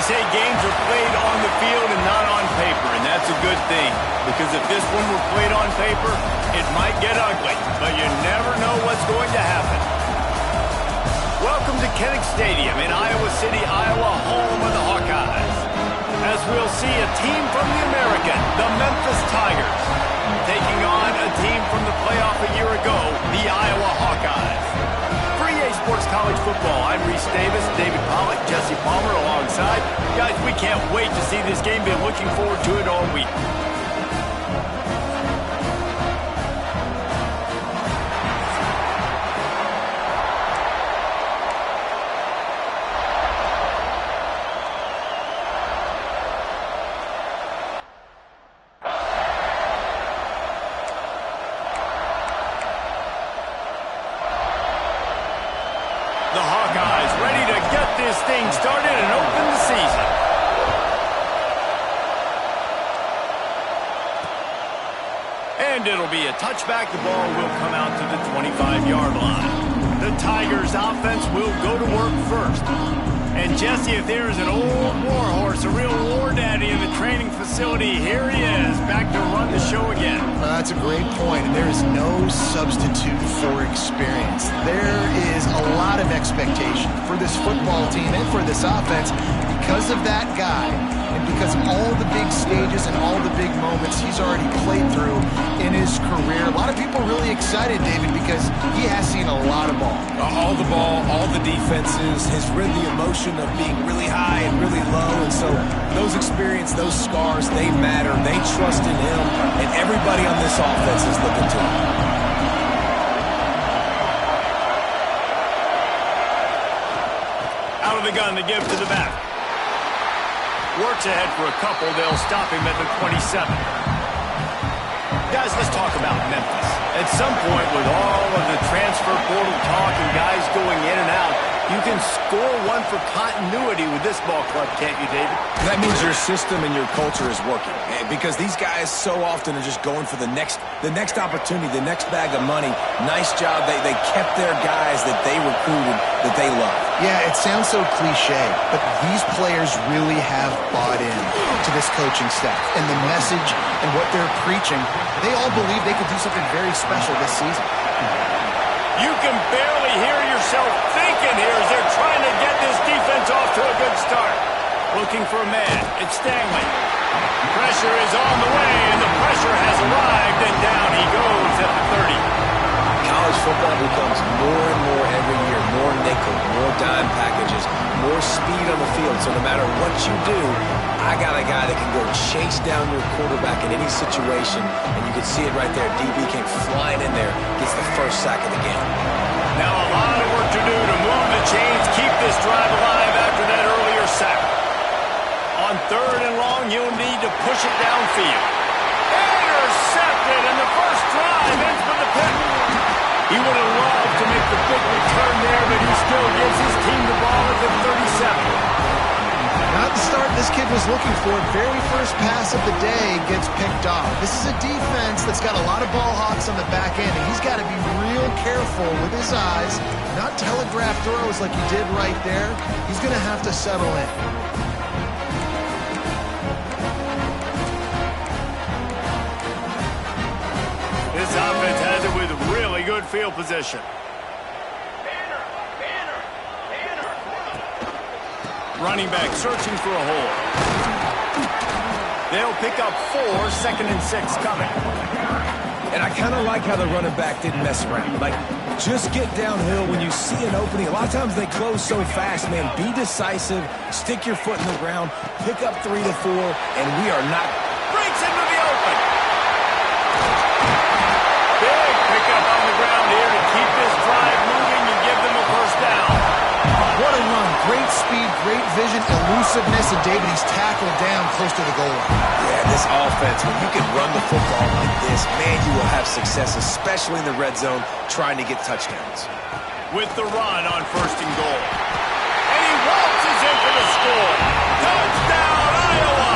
They say games are played on the field and not on paper, and that's a good thing. Because if this one were played on paper, it might get ugly, but you never know what's going to happen. Welcome to Kinnick Stadium in Iowa City, Iowa, home of the Hawkeyes. As we'll see a team from the American, the Memphis Tigers, taking on a team from the playoff a year ago, the Iowa Hawkeyes. For EA Sports College Football, I'm Reese Davis, David Pollack, Jesse Palmer alongside. Guys, we can't wait to see this game. Been looking forward to it all week. The Hawkeyes ready to get this thing started and open the season. And it'll be a touchback. The ball will come out to the 25-yard line. The Tigers' offense will go to work first. And Jesse, if there is an old war horse, a real war daddy in the training facility, here he is, back to run the show again. That's a great point, and there is no substitute for experience. There is a lot of expectation for this football team and for this offense because of that guy and because of all the big stages and all the big moments he's already played through in his career. A lot of people really excited, David, because he has seen a lot of ball. All the ball, all the defenses, has rid the emotion of being really high and really low, and so those experience, those scars, they matter. They trust in him, and everybody on this offense is looking to him. Out of the gun to give to the back. Works ahead for a couple. They'll stop him at the 27. Guys, let's talk about Memphis. At some point, with all of the transfer portal talk and guys going in and out, you can score one for continuity with this ball club, can't you, David? That means your system and your culture is working, because these guys so often are just going for the next opportunity, the next bag of money. Nice job. They kept their guys that they recruited, that they love. Yeah, it sounds so cliche, but these players really have bought in to this coaching staff and the message and what they're preaching. They all believe they could do something very special this season. You can barely hear yourself thinking here as they're trying to get this defense off to a good start. Looking for a man. It's Stanley. Pressure is on the way, and the pressure has arrived, and down he goes at the 30. College football becomes more and more every year, more nickel, more dime packages, more speed on the field. So no matter what you do, I got a guy that can go chase down your quarterback in any situation, and you can see it right there. DB came flying in there, gets the first sack of the game. Now a lot of work to do to move the chains, keep this drive alive after that earlier sack. On 3rd and long, you'll need to push it downfield. Intercepted, and the first drive ends with the pick. He would have loved to make the big return there, but he still gives his team the ball at the 37. Not the start this kid was looking for. Very first pass of the day gets picked off. This is a defense that's got a lot of ball hawks on the back end, and he's got to be real careful with his eyes, not telegraph throws like he did right there. He's going to have to settle in. This offense has it with really good field position. Running back searching for a hole. They'll pick up 4, 2nd and 6 coming. And I kind of like how the running back didn't mess around. Like, just get downhill when you see an opening. A lot of times they close so fast, man. Be decisive, stick your foot in the ground, pick up 3 to 4, and we are not. Breaks into the open. Big pickup on the ground here to keep this drive moving and give them a first down. What a run. Great speed, great vision, elusiveness, and David, he's tackled down close to the goal line. Yeah, this offense, when you can run the football like this, man, you will have success, especially in the red zone, trying to get touchdowns. With the run on 1st and goal. And he waltzes in for the score. Touchdown, Iowa!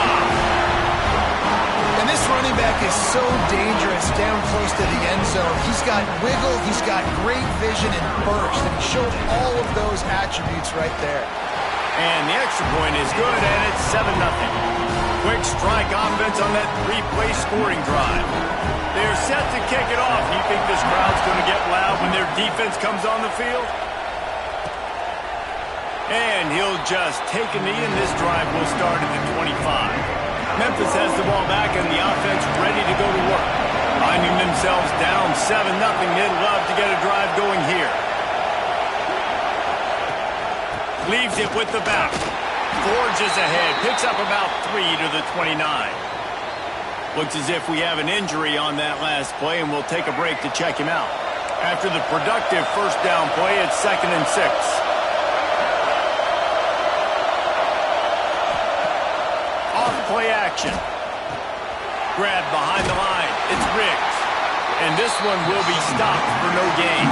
And this running back is so dangerous down close to the end zone. He's got wiggle, he's got great vision and burst, and he showed all of those attributes right there. And the extra point is good, and it's 7-0. Quick strike offense on that three-play scoring drive. They're set to kick it off. You think this crowd's going to get loud when their defense comes on the field? And he'll just take a knee, and this drive will start at the 25. Memphis has the ball back, and the offense ready to go to work. Finding themselves down 7-0, they'd love to get a drive going here. Leaves it with the back. Forges ahead. Picks up about 3 to the 29. Looks as if we have an injury on that last play, and we'll take a break to check him out. After the productive first down play, it's 2nd and 6. Off-play action. Grab behind the line. It's Riggs. And this one will be stopped for no gain.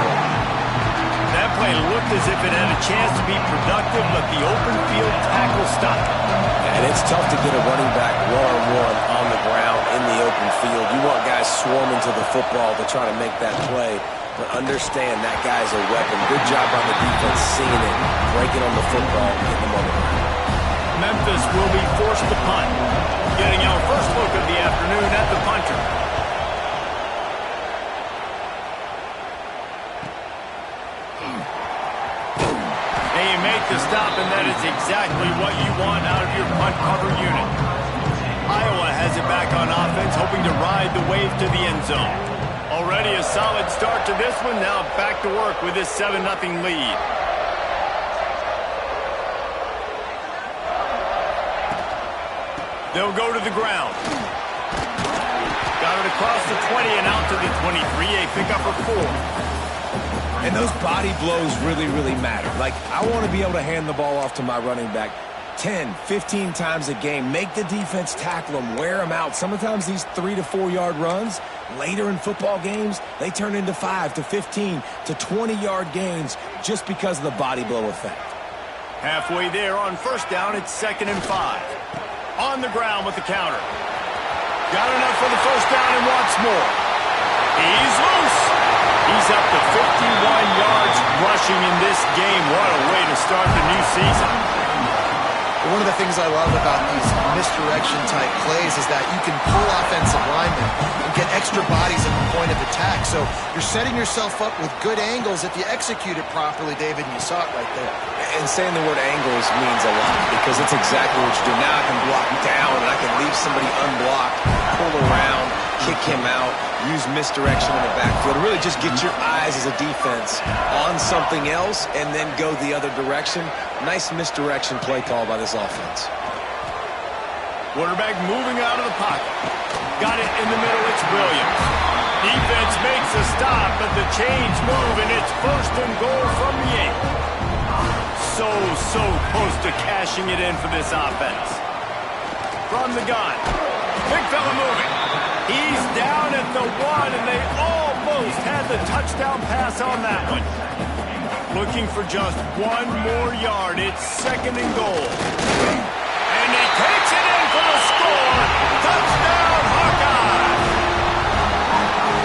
That play looked as if it had a chance to be productive, but the open field tackle stopped it. And it's tough to get a running back one-on-one on the ground in the open field. You want guys swarming to the football to try to make that play, but understand that guy's a weapon. Good job on the defense seeing it, breaking on the football, and getting them on the ground. Memphis will be forced to punt. Getting our first look of the afternoon at the punter. They make the stop, and that is exactly what you want out of your punt cover unit. Iowa has it back on offense, hoping to ride the wave to the end zone. Already a solid start to this one. Now back to work with this 7-0 lead. They'll go to the ground. Got it across the 20 and out to the 23. A pickup of 4. And those body blows really, really matter. Like, I want to be able to hand the ball off to my running back 10, 15 times a game. Make the defense tackle them, wear them out. Sometimes these 3 to 4 yard runs, later in football games, they turn into 5 to 15 to 20 yard gains just because of the body blow effect. Halfway there on first down, it's 2nd and 5. On the ground with the counter. Got enough for the first down and wants more. He's loose. He's up to 51 yards rushing in this game. What a way to start the new season. One of the things I love about these misdirection-type plays is that you can pull offensive linemen and get extra bodies at the point of attack. So you're setting yourself up with good angles if you execute it properly, David, and you saw it right there. And saying the word angles means a lot because it's exactly what you do. Now I can block down and I can leave somebody unblocked, pull around, kick him out, use misdirection in the backfield. Really just get your eyes as a defense on something else and then go the other direction. Nice misdirection play call by this offense. Quarterback moving out of the pocket. Got it in the middle. It's Williams. Defense makes a stop, but the chains move, and it's 1st and goal from the 8. So close to cashing it in for this offense. From the gun. Big fella moving. He's down at the 1, and they almost had the touchdown pass on that one. Looking for just 1 more yard. It's 2nd and goal. And he takes it in for the score. Touchdown, Hawkeye!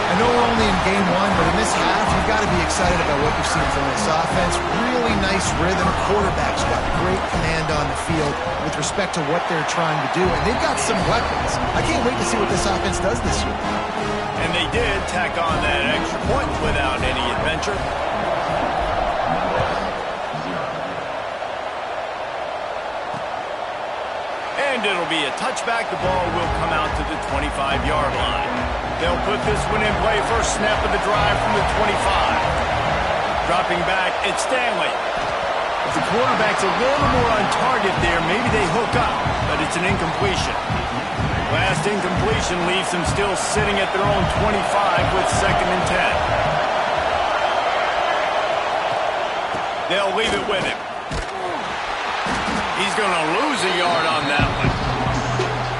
I know we're only in game 1, but in this half, you've got to be excited about what you've seen from this offense. Really nice rhythm. Quarterback's got great command on the field with respect to what they're trying to do, and they've got some weapons. I can't wait to see what this offense does this year. And they did tack on that extra point without any adventure. And it'll be a touchback. The ball will come out to the 25-yard line. They'll put this one in play. First snap of the drive from the 25. Dropping back, it's Stanley. If the quarterback's a little more on target there, maybe they hook up, but it's an incompletion. Last incompletion leaves them still sitting at their own 25 with 2nd and 10. They'll leave it with him. He's going to lose a yard on that one.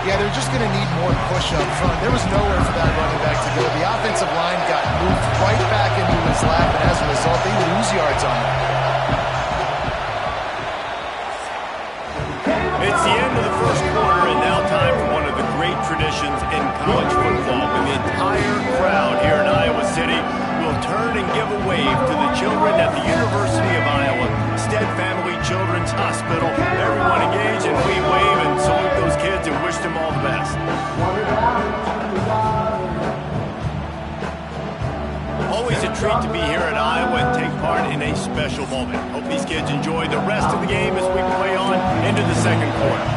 Yeah, they're just going to need more push up front. There was nowhere for that running back to go. The offensive line got moved right back into his lap, and as a result, they lose yards on it. It's the end of the first quarter, and now time for one of the great traditions in college football. When the entire crowd here in Iowa City will turn and give a wave to the children at the University of Iowa Stead Family Children's Hospital treat to be here at Iowa and take part in a special moment. Hope these kids enjoy the rest of the game as we play on into the second quarter.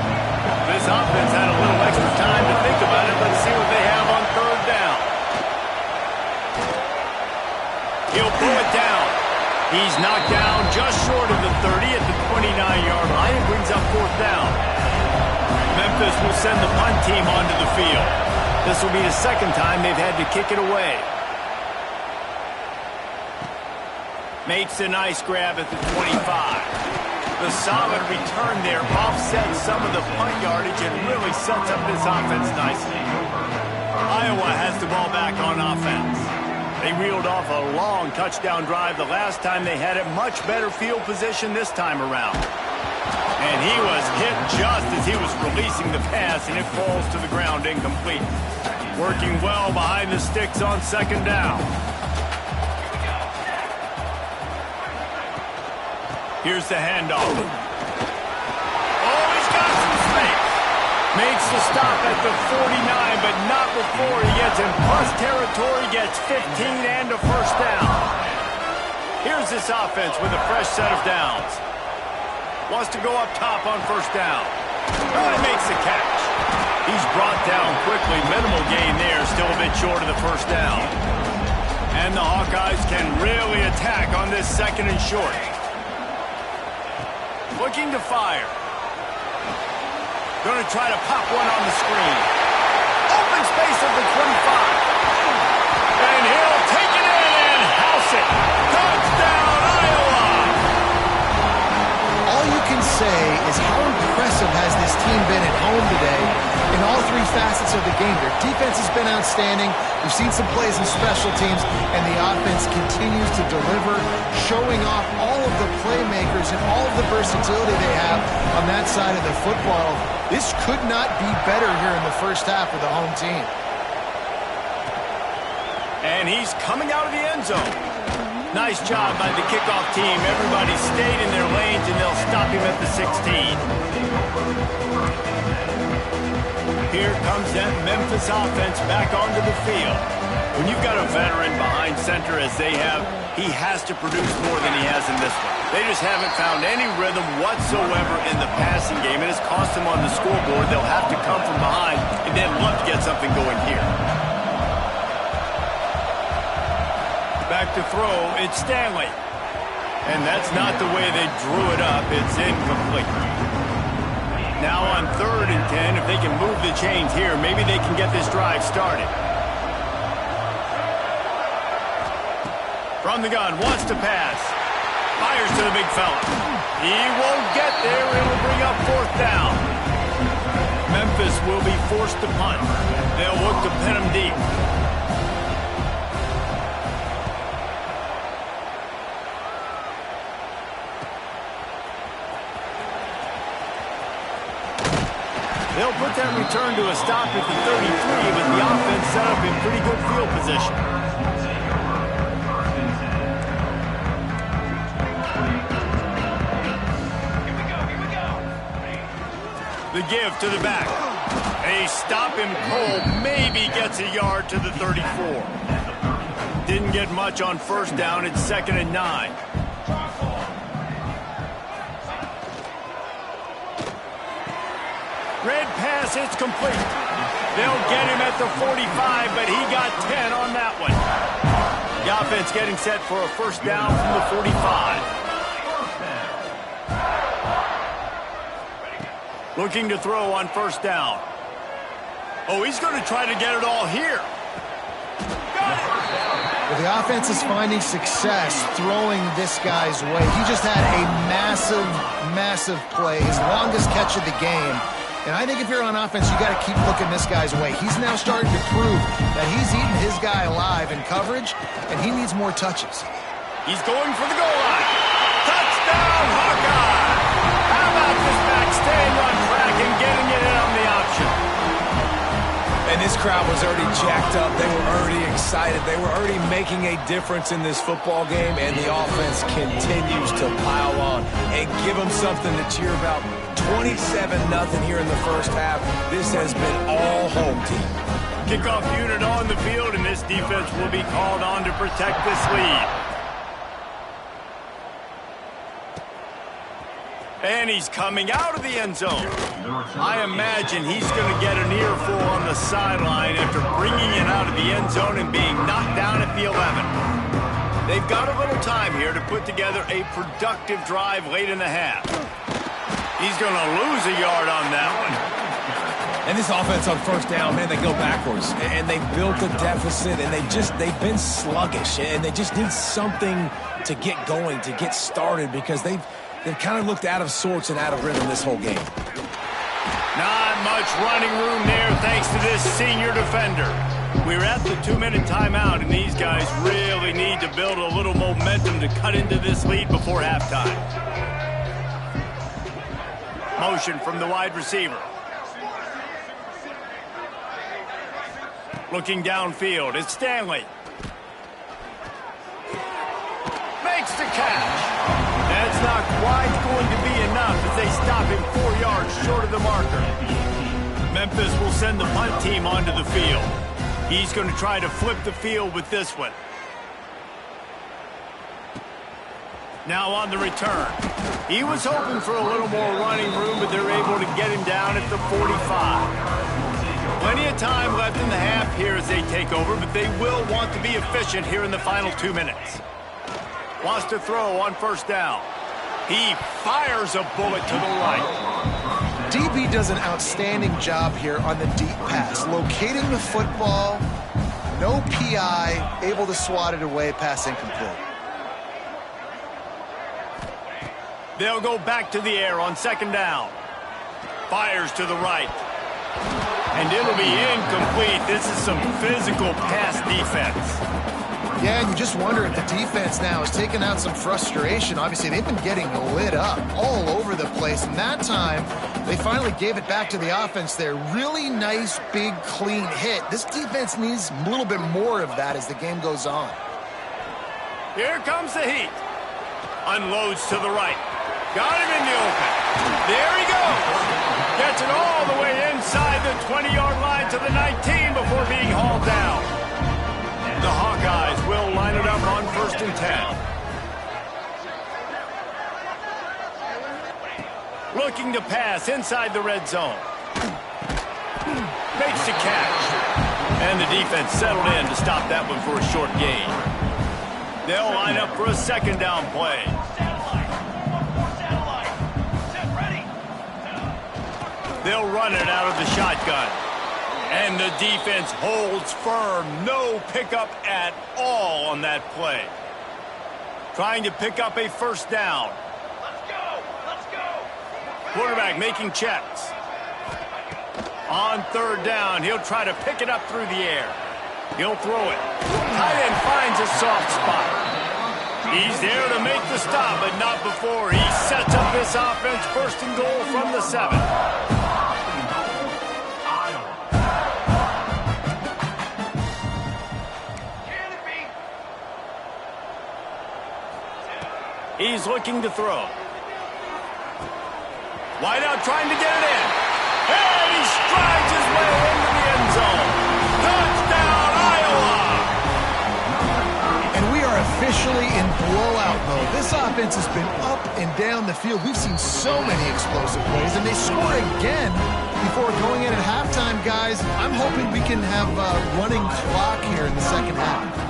This offense had a little extra time to think about it. Let's see what they have on third down. He'll pull it down. He's knocked down just short of the 30 at the 29-yard line and brings up fourth down. Memphis will send the punt team onto the field. This will be the second time they've had to kick it away. Makes a nice grab at the 25. The solid return there offsets some of the punt yardage and really sets up this offense nicely. Iowa has the ball back on offense. They reeled off a long touchdown drive the last time they had it. Much better field position this time around. And he was hit just as he was releasing the pass, and it falls to the ground incomplete. Working well behind the sticks on second down. Here's the handoff. Oh, he's got some space. Makes the stop at the 49, but not before he gets in plus territory, gets 15 and a first down. Here's this offense with a fresh set of downs. Wants to go up top on first down. Oh, he makes the catch. He's brought down quickly. Minimal gain there, still a bit short of the first down. And the Hawkeyes can really attack on this second and short. Looking to fire. Going to try to pop one on the screen. Open space at the 25. And he'll take it in and house it. Touchdown, Iowa! All you can say is how impressive has this team been at home today in all three facets of the game. Their defense has been outstanding. We've seen some plays in special teams, and the offense continues to deliver, showing off all of the playmakers and all of the versatility they have on that side of the football. This could not be better here in the first half of the home team. And he's coming out of the end zone. Nice job by the kickoff team. Everybody stayed in their lanes, and they'll stop him at the 16. Here comes that Memphis offense back onto the field. When you've got a veteran behind center as they have, he has to produce more than he has in this one. They just haven't found any rhythm whatsoever in the passing game, and it's cost them on the scoreboard. They'll have to come from behind and then look to get something going here. Back to throw, it's Stanley. And that's not the way they drew it up. It's incomplete. Now on 3rd and 10, if they can move the chains here, maybe they can get this drive started. From the gun, wants to pass. Fires to the big fella. He won't get there. It'll bring up fourth down. Memphis will be forced to punt. They'll look to pin him deep. They'll put that return to a stop at the 33, but the offense set up in pretty good field position. The give to the back. They stop him cold, maybe gets a yard to the 34. Didn't get much on first down. It's 2nd and 9. Red pass, it's complete. They'll get him at the 45, but he got 10 on that one. The offense getting set for a first down from the 45. Looking to throw on first down. Oh, he's going to try to get it all here. Well, the offense is finding success throwing this guy's way. He just had a massive, massive play, his longest catch of the game. And I think if you're on offense, you got to keep looking this guy's way. He's now starting to prove that he's eating his guy alive in coverage, and he needs more touches. He's going for the goal line. Touchdown, Hawkeye! How about this back staying on track and getting it in on the option? And this crowd was already jacked up. They were already excited. They were already making a difference in this football game, and the offense continues to pile on and give them something to cheer about. 27-0 here in the first half. This has been all home team. Kickoff unit on the field, and this defense will be called on to protect this lead. And he's coming out of the end zone. I imagine he's going to get an earful on the sideline after bringing it out of the end zone and being knocked down at the 11. They've got a little time here to put together a productive drive late in the half. He's going to lose a yard on that one. And this offense on first down, man, they go backwards. And they built a deficit, and they've been sluggish. And they just need something to get going, to get started, because they've kind of looked out of sorts and out of rhythm this whole game. Not much running room there thanks to this senior defender. We're at the 2-minute timeout, and these guys really need to build a little momentum to cut into this lead before halftime. Motion from the wide receiver. Looking downfield, it's Stanley. Makes the catch. That's not quite going to be enough as they stop him 4 yards short of the marker. Memphis will send the punt team onto the field. He's going to try to flip the field with this one. Now on the return. He was hoping for a little more running room, but they're able to get him down at the 45. Plenty of time left in the half here as they take over, but they will want to be efficient here in the final 2 minutes. Wants to throw on first down. He fires a bullet to the right. DB does an outstanding job here on the deep pass, locating the football, no PI, able to swat it away, pass incomplete. They'll go back to the air on second down. Fires to the right. And it'll be incomplete. This is some physical pass defense. Yeah, and you just wonder if the defense now has taken out some frustration. Obviously, they've been getting lit up all over the place. And that time, they finally gave it back to the offense there. Really nice, big, clean hit. This defense needs a little bit more of that as the game goes on. Here comes the heat. Unloads to the right. Got him in the open. There he goes. Gets it all the way inside the 20-yard line to the 19 before being hauled down. The Hawkeyes will line it up on 1st and 10. Looking to pass inside the red zone. Makes the catch. And the defense settled in to stop that one for a short gain. They'll line up for a second down play. They'll run it out of the shotgun. And the defense holds firm. No pickup at all on that play. Trying to pick up a first down. Let's go! Let's go! Quarterback making checks. On third down, he'll try to pick it up through the air. He'll throw it. Tight end finds a soft spot. He's there to make the stop, but not before he sets up this offense 1st and goal from the 7. He's looking to throw. Wide out trying to get it in. And he strides his way into the end zone. Touchdown, Iowa! And we are officially in blowout mode. This offense has been up and down the field. We've seen so many explosive plays, and they score again before going in at halftime, guys. I'm hoping we can have a running clock here in the second half.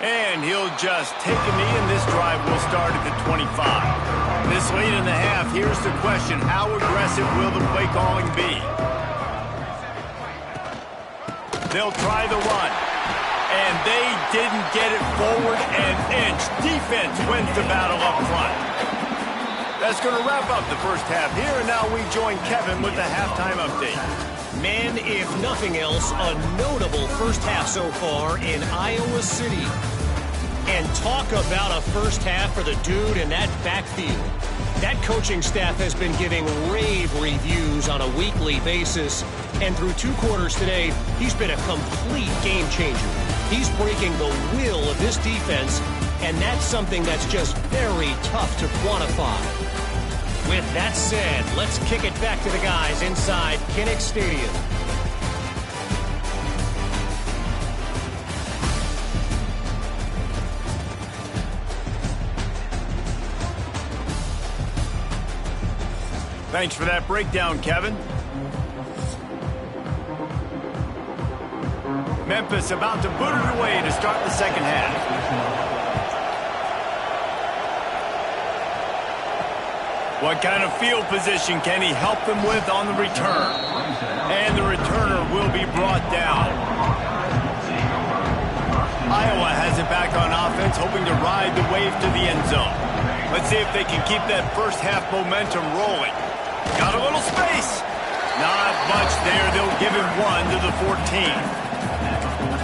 And he'll just take a knee, and this drive will start at the 25. This late in the half, here's the question. How aggressive will the play calling be? They'll try the run. And they didn't get it forward an inch. Defense wins the battle up front. That's going to wrap up the first half here, and now we join Kevin with the halftime update. Man, if nothing else, a notable first half so far in Iowa City. And talk about a first half for the dude in that backfield. That coaching staff has been giving rave reviews on a weekly basis. And through 2 quarters today, he's been a complete game changer. He's breaking the will of this defense, and that's something that's just very tough to quantify. With that said, let's kick it back to the guys inside Kinnick Stadium. Thanks for that breakdown, Kevin. Memphis about to boot it away to start the second half. What kind of field position can he help them with on the return? And the returner will be brought down. Iowa has it back on offense, hoping to ride the wave to the end zone. Let's see if they can keep that first half momentum rolling. Got a little space. Not much there. They'll give him 1 to the 14.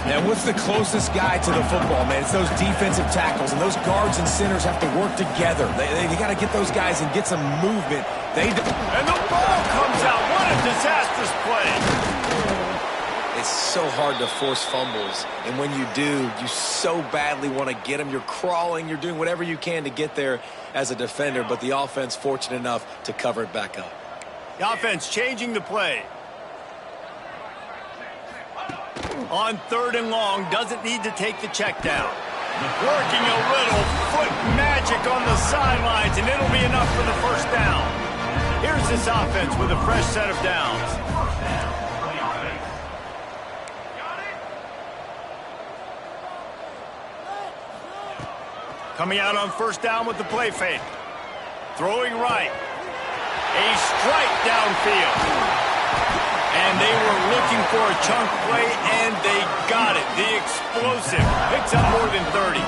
Now, what's the closest guy to the football, man? It's those defensive tackles, and those guards and centers have to work together. They got to get those guys and get some movement. And the ball comes out. What a disastrous play. It's so hard to force fumbles, and when you do, you so badly want to get them. You're crawling. You're doing whatever you can to get there as a defender, but the offense fortunate enough to cover it back up. The offense changing the play. On 3rd and long, doesn't need to take the check down. Working a little foot magic on the sidelines, and it'll be enough for the first down. Here's this offense with a fresh set of downs. Coming out on 1st down with the play fake. Throwing right. A strike downfield. And they were looking for a chunk play, and they got it. The explosive picks up more than 30.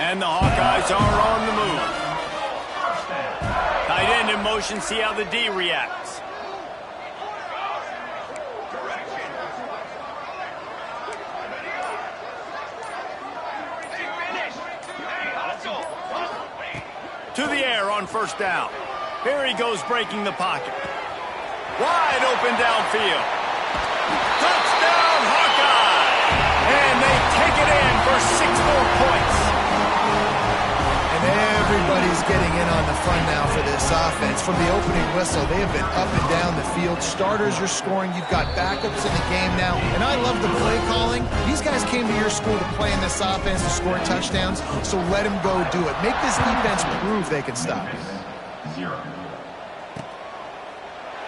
And the Hawkeyes are on the move. Tight end in motion, see how the D reacts. To the air on 1st down. Here he goes breaking the pocket. Wide open downfield. Touchdown, Hawkeye! And they take it in for 6 more points. And everybody's getting in on the fun now for this offense. From the opening whistle, they have been up and down the field. Starters are scoring. You've got backups in the game now. And I love the play calling. These guys came to your school to play in this offense to score touchdowns, so let them go do it. Make this defense prove they can stop.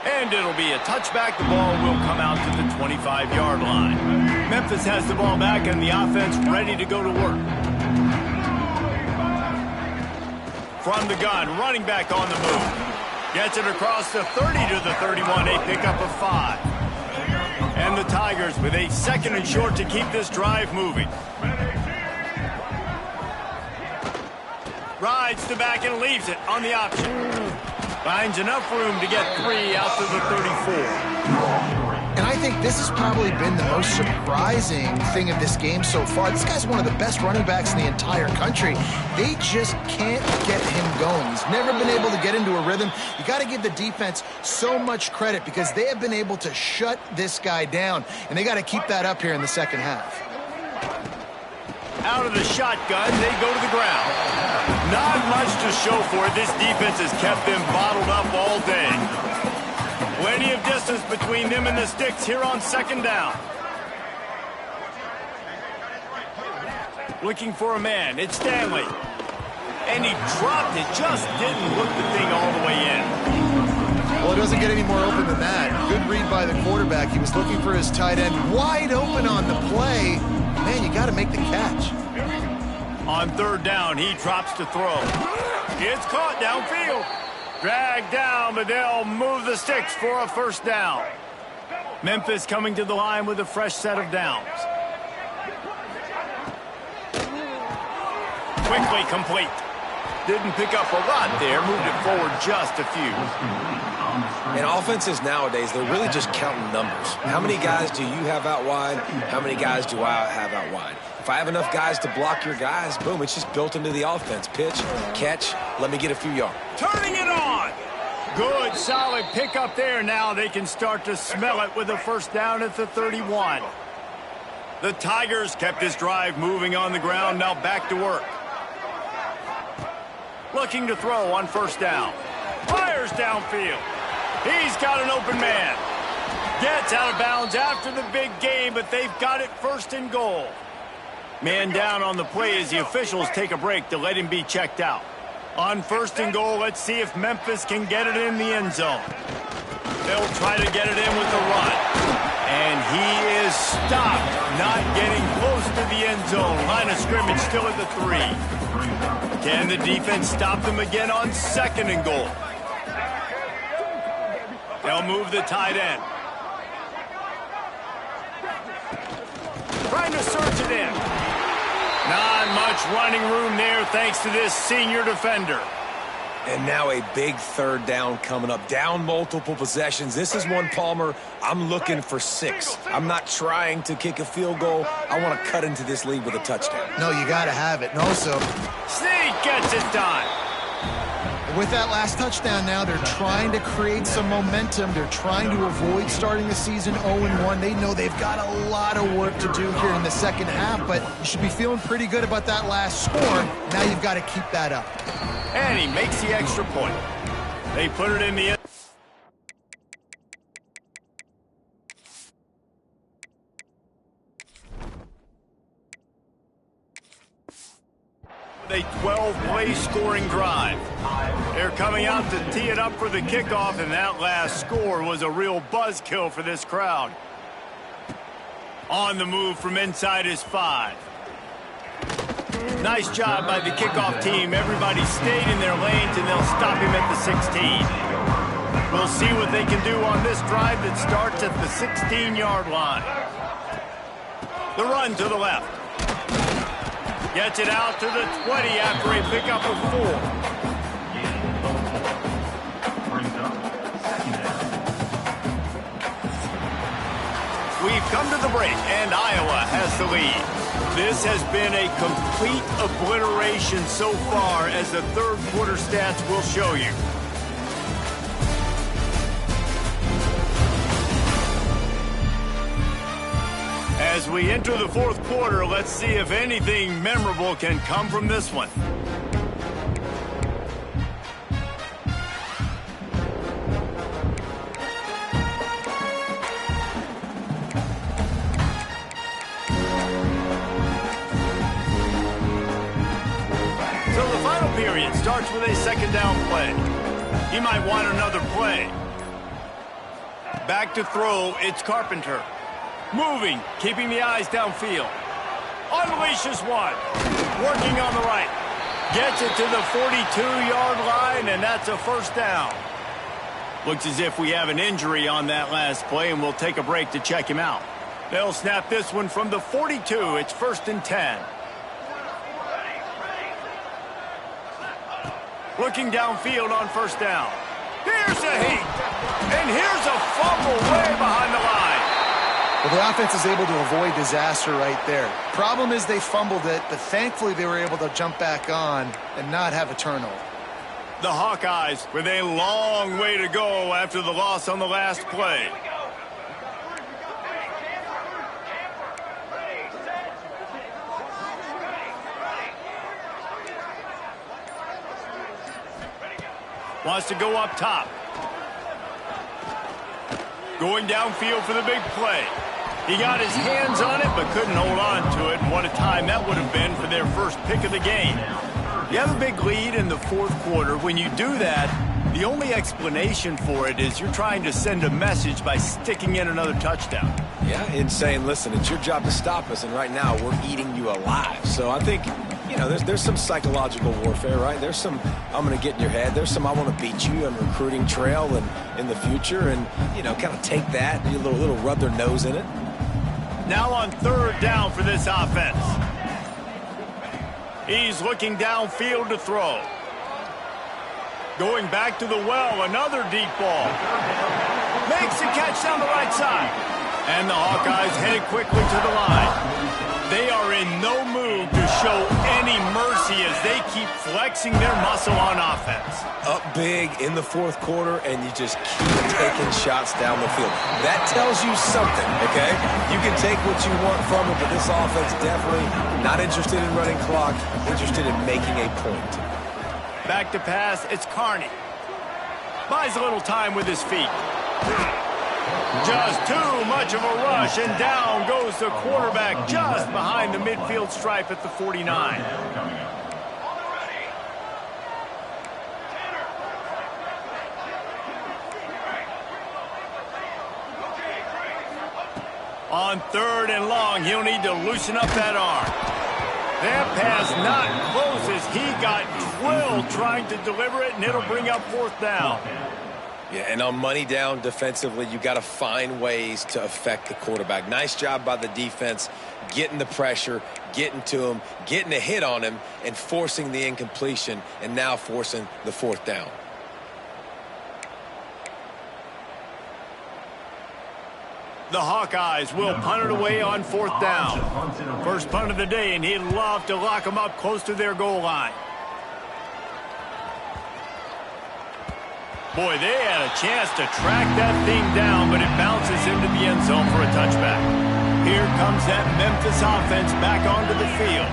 And it'll be a touchback. The ball will come out to the 25-yard line. Memphis has the ball back and the offense ready to go to work. From the gun, running back on the move. Gets it across the 30 to the 31, a pickup of 5. And the Tigers with a 2nd and short to keep this drive moving. Rides the back and leaves it on the option. Finds enough room to get 3 out to the 34. And I think this has probably been the most surprising thing of this game so far. This guy's one of the best running backs in the entire country. They just can't get him going. He's never been able to get into a rhythm. You got to give the defense so much credit because they have been able to shut this guy down, and they got to keep that up here in the second half. Out of the shotgun, they go to the ground. Not much to show for it. This defense has kept them bottled up all day. Plenty of distance between them and the sticks here on 2nd down. Looking for a man. It's Stanley. And he dropped it. Just didn't hook the thing all the way in. Well, it doesn't get any more open than that. Good read by the quarterback. He was looking for his tight end. Wide open on the play. Man, you got to make the catch. On 3rd down, he drops to throw. It's caught downfield. Dragged down, but they'll move the sticks for a 1st down. Memphis coming to the line with a fresh set of downs. Quickly complete. Didn't pick up a lot there. Moved it forward just a few. And offenses nowadays, they're really just counting numbers. How many guys do you have out wide? How many guys do I have out wide? If I have enough guys to block your guys, boom, it's just built into the offense. Pitch, catch, let me get a few yards. Turning it on. Good, solid pickup there. Now they can start to smell it with a 1st down at the 31. The Tigers kept this drive moving on the ground. Now back to work. Looking to throw on 1st down. Fires downfield. He's got an open man. Gets out of bounds after the big game, but they've got it first and goal. Man down on the play as the officials take a break to let him be checked out. On first and goal, let's see if Memphis can get it in the end zone. They'll try to get it in with the run. And he is stopped, not getting close to the end zone. Line of scrimmage still at the 3. Can the defense stop them again on second and goal? They'll move the tight end. Trying to surge it in. Not much running room there thanks to this senior defender. And now a big third down coming up. Down multiple possessions. This is one, Palmer, I'm looking for 6. I'm not trying to kick a field goal. I want to cut into this lead with a touchdown. No, you got to have it. And also, Snead gets it done. with that last touchdown now, they're trying to create some momentum. They're trying to avoid starting the season 0-1. They know they've got a lot of work to do here in the second half, but you should be feeling pretty good about that last score. Now you've got to keep that up. And he makes the extra point. They put it in the end. A 12-play scoring drive. They're coming out to tee it up for the kickoff, and that last score was a real buzzkill for this crowd. On the move from inside his 5. Nice job by the kickoff team. Everybody stayed in their lanes, and they'll stop him at the 16. We'll see what they can do on this drive that starts at the 16-yard line. The run to the left. Gets it out to the 20 after a pickup of 4. We've come to the break, and Iowa has the lead. This has been a complete obliteration so far, as the third quarter stats will show you. As we enter the fourth quarter, let's see if anything memorable can come from this one. So the final period starts with a second down play. He might want another play. Back to throw, it's Carpenter. Moving, keeping the eyes downfield. Unleashes one. Working on the right. Gets it to the 42-yard line, and that's a first down. Looks as if we have an injury on that last play, and we'll take a break to check him out. They'll snap this one from the 42. It's 1st and 10. Looking downfield on first down. Here's a heat. And here's a fumble way behind the line. Well, the offense is able to avoid disaster right there. Problem is they fumbled it, but thankfully they were able to jump back on and not have a turnover. The Hawkeyes with a long way to go after the loss on the last play. Wants to go up top. Going downfield for the big play. He got his hands on it, but couldn't hold on to it. And what a time that would have been for their first pick of the game. You have a big lead in the fourth quarter. When you do that, the only explanation for it is you're trying to send a message by sticking in another touchdown. Yeah, and saying, listen, it's your job to stop us, and right now we're eating you alive. So I think, you know, there's some psychological warfare, right? There's some, I'm going to get in your head. There's some, I want to beat you on recruiting trail and in the future, and, you know, kind of take that, a little rub their nose in it. Now on third down for this offense. He's looking downfield to throw. Going back to the well, another deep ball. Makes the catch down the right side. And the Hawkeyes headed quickly to the line. They are in no mood to show any mercy as they keep flexing their muscle on offense. Up big in the fourth quarter, and you just keep taking shots down the field. That tells you something, okay? You can take what you want from it, but this offense definitely not interested in running clock, interested in making a point. Back to pass, it's Carney. Buys a little time with his feet. Just too much of a rush, and down goes the quarterback just behind the midfield stripe at the 49. On 3rd and long, he'll need to loosen up that arm. That pass not close as he got drilled trying to deliver it, and it'll bring up 4th down. Yeah, and on money down defensively, you got to find ways to affect the quarterback. Nice job by the defense, getting the pressure, getting to him, getting a hit on him, and forcing the incompletion, and now forcing the 4th down. The Hawkeyes will punt it away on 4th down. First punt of the day, and he'd love to lock them up close to their goal line. Boy, they had a chance to track that thing down, but it bounces into the end zone for a touchback. Here comes that Memphis offense back onto the field.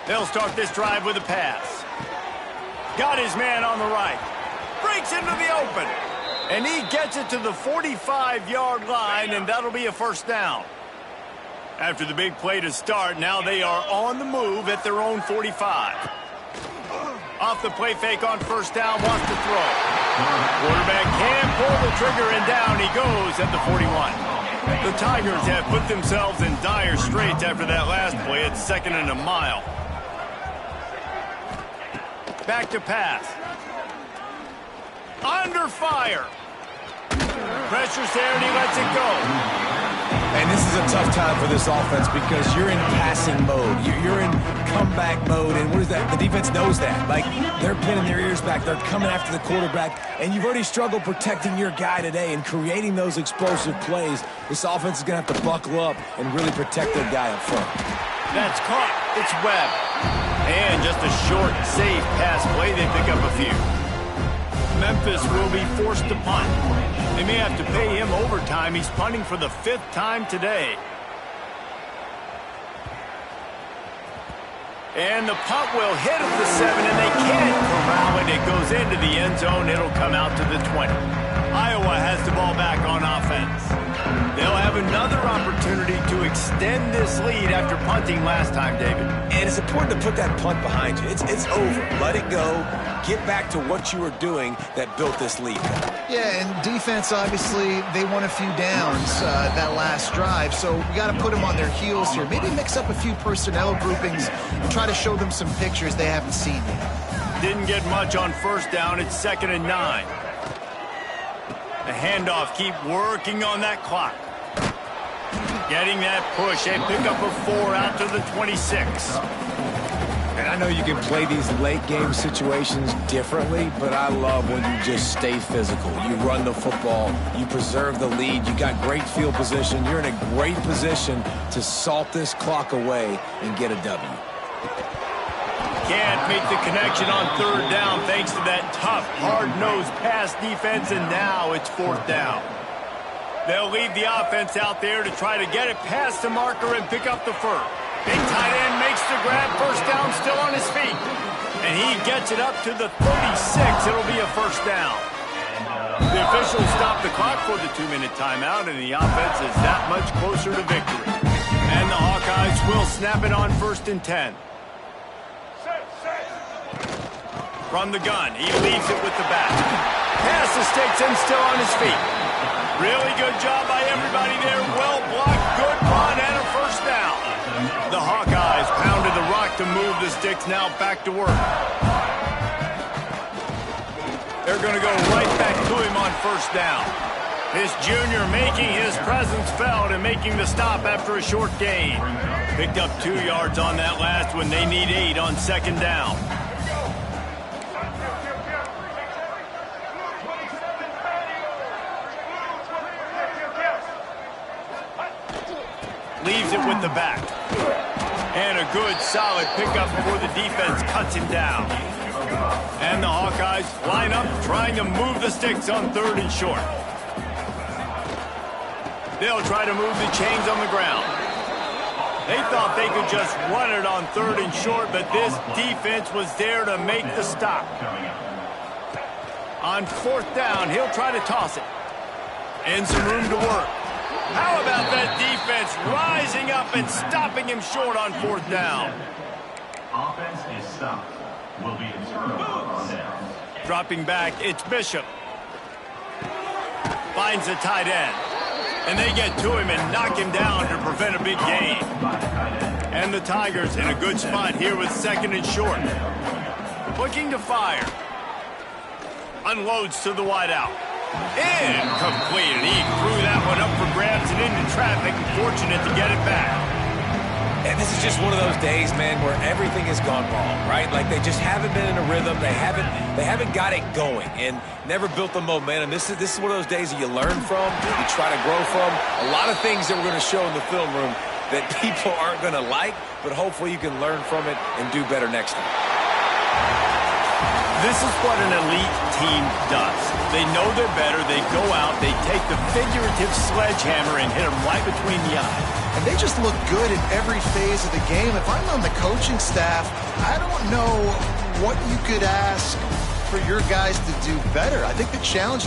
They'll start this drive with a pass. Got his man on the right. Breaks into the open. And he gets it to the 45-yard line, and that'll be a 1st down. After the big play to start, now they are on the move at their own 45. Off the play fake on 1st down, wants to throw. Quarterback can't pull the trigger, and down he goes at the 41. The Tigers have put themselves in dire straits after that last play. It's 2nd and a mile. Back to pass. Under fire. Pressure's there, and he lets it go. And this is a tough time for this offense because you're in passing mode. You're in comeback mode, and what is that? The defense knows that. Like, they're pinning their ears back. They're coming after the quarterback, and you've already struggled protecting your guy today and creating those explosive plays. This offense is going to have to buckle up and really protect their guy up front. That's caught. It's Webb. And just a short, safe pass play. They pick up a few. Memphis will be forced to punt. They may have to pay him overtime. He's punting for the 5th time today. And the punt will hit at the 7, and they can't corral it. It goes into the end zone. It'll come out to the 20. Iowa has the ball back on offense. They'll have another opportunity to extend this lead after punting last time, David. And it's important to put that punt behind you. It's over. Let it go. Get back to what you were doing that built this lead. Yeah, and defense, obviously, they won a few downs that last drive, so we got to put them on their heels here. Maybe mix up a few personnel groupings and try to show them some pictures they haven't seen yet. Didn't get much on 1st down. It's 2nd and 9. The handoff, keep working on that clock. Getting that push. They pick up a 4 out to the 26. And I know you can play these late game situations differently, but I love when you just stay physical. You run the football, you preserve the lead, you got great field position, you're in a great position to salt this clock away and get a W. Can't make the connection on 3rd down thanks to that tough, hard-nosed pass defense, and now it's 4th down. They'll leave the offense out there to try to get it past the marker and pick up the 1st. Big tight end makes the grab, 1st down, still on his feet. And he gets it up to the 36. It'll be a 1st down. The officials stop the clock for the 2-minute timeout, and the offense is that much closer to victory. And the Hawkeyes will snap it on 1st and 10. From the gun, he leaves it with the back. Pass the sticks and still on his feet. Really good job by everybody there. Well blocked, good run, and a 1st down. The Hawkeyes pounded the rock to move the sticks, now back to work. They're going to go right back to him on 1st down. This junior making his presence felt and making the stop after a short gain. Picked up 2 yards on that last one. They need 8 on 2nd down. Leaves it with the back. And a good, solid pickup before the defense cuts him down. And the Hawkeyes line up, trying to move the sticks on 3rd and short. They'll try to move the chains on the ground. They thought they could just run it on 3rd and short, but this defense was there to make the stop. On 4th down, he'll try to toss it. And some room to work. How about that defense rising up and stopping him short on 4th down? Offense is stopped. Will be observed on down. Dropping back, it's Bishop. Finds the tight end. And they get to him and knock him down to prevent a big gain. And the Tigers in a good spot here with 2nd and short. Looking to fire. Unloads to the wideout. Incomplete, and he threw that one up for grabs and into traffic, and fortunate to get it back. And this is just one of those days, man, where everything has gone wrong, right? Like they just haven't been in a rhythm. They haven't got it going and never built the momentum. This is one of those days that you learn from, you try to grow from. A lot of things that we're going to show in the film room that people aren't going to like, but hopefully you can learn from it and do better next time. This is what an elite team does. They know they're better. They go out. They take the figurative sledgehammer and hit them right between the eyes. And they just look good in every phase of the game. If I'm on the coaching staff, I don't know what you could ask for your guys to do better. I think the challenge